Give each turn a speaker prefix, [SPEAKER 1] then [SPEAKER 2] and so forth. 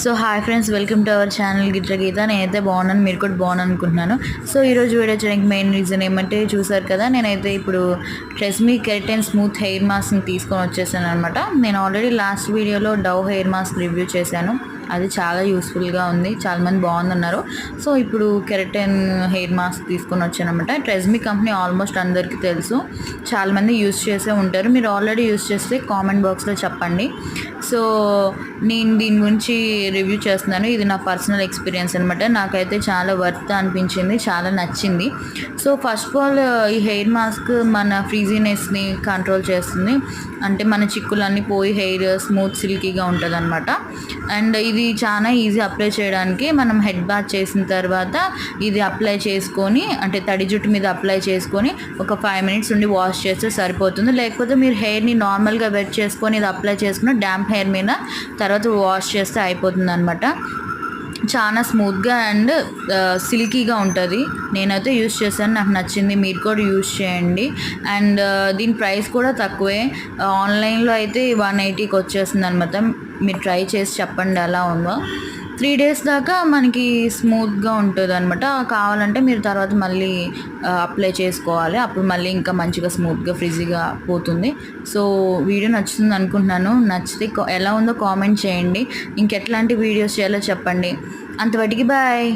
[SPEAKER 1] So hi friends, welcome to our channel గిట్ల గీత. నేనైతే బాగున్నాను, మీరు కూడా బాగున్నాను అనుకుంటున్నాను. సో ఈరోజు వీడియో చేయడానికి మెయిన్ రీజన్ ఏమంటే, చూసారు కదా నేనైతే ఇప్పుడు ట్రెస్మీ కెరటిన్ స్మూత్ హెయిర్ మాస్క్ని తీసుకొని వచ్చేసాను అనమాట. నేను ఆల్రెడీ లాస్ట్ వీడియోలో డవ్ హెయిర్ మాస్క్ రివ్యూ చేశాను. అది చాలా యూస్ఫుల్గా ఉంది, చాలామంది బాగుందన్నారు. సో ఇప్పుడు కెరటిన్ హెయిర్ మాస్క్ తీసుకొని వచ్చాను అనమాట. ట్రెస్మీ కంపెనీ ఆల్మోస్ట్ అందరికీ తెలుసు, చాలామంది యూస్ చేసే ఉంటారు. మీరు ఆల్రెడీ యూస్ చేస్తే కామెంట్ బాక్స్లో చెప్పండి. సో నేను దీని గురించి రివ్యూ చేస్తున్నాను. ఇది నా పర్సనల్ ఎక్స్పీరియన్స్ అనమాట. నాకైతే చాలా వర్త్ అనిపించింది, చాలా నచ్చింది. సో ఫస్ట్ ఆఫ్ ఆల్ ఈ హెయిర్ మాస్క్ మన ఫ్రీజీనెస్ని కంట్రోల్ చేస్తుంది. అంటే మన చిక్కులన్నీ పోయి హెయిర్ స్మూత్ సిల్కీగా ఉంటుంది అనమాట. అండ్ ఇది చాలా ఈజీ అప్లై చేయడానికి. మనం హెడ్ బాత్ చేసిన తర్వాత ఇది అప్లై చేసుకొని, అంటే తడి జుట్టు మీద అప్లై చేసుకొని ఒక 5 minutes ఉండి వాష్ చేస్తే సరిపోతుంది. లేకపోతే మీరు హెయిర్ని నార్మల్గా వెట్ చేసుకొని ఇది అప్లై చేసుకుని డ్యాంప్ హెయిర్ మీద తర్వాత వాష్ చేస్తే అయిపోతుంది అనమాట. చాలా స్మూత్గా అండ్ సిల్కీగా ఉంటుంది. నేనైతే యూస్ చేశాను, నాకు నచ్చింది. మీరు కూడా యూస్ చేయండి. అండ్ దీని ప్రైస్ కూడా తక్కువే. ఆన్లైన్లో అయితే 180కి వచ్చేస్తుంది అనమాట. మీరు ట్రై చేసి చెప్పండి ఎలా ఉందో. 3 days దాకా మనకి స్మూత్గా ఉంటుంది అనమాట. కావాలంటే మీరు తర్వాత మళ్ళీ అప్లై చేసుకోవాలి, అప్పుడు మళ్ళీ ఇంకా మంచిగా స్మూత్గా ఫ్రిజీగా పోతుంది. సో వీడియో నచ్చుతుంది అనుకుంటున్నాను. నచ్చితే ఎలా ఉందో కామెంట్ చేయండి. ఇంకెట్లాంటి వీడియోస్ చేయాలో చెప్పండి. అంతవరకు బాయ్.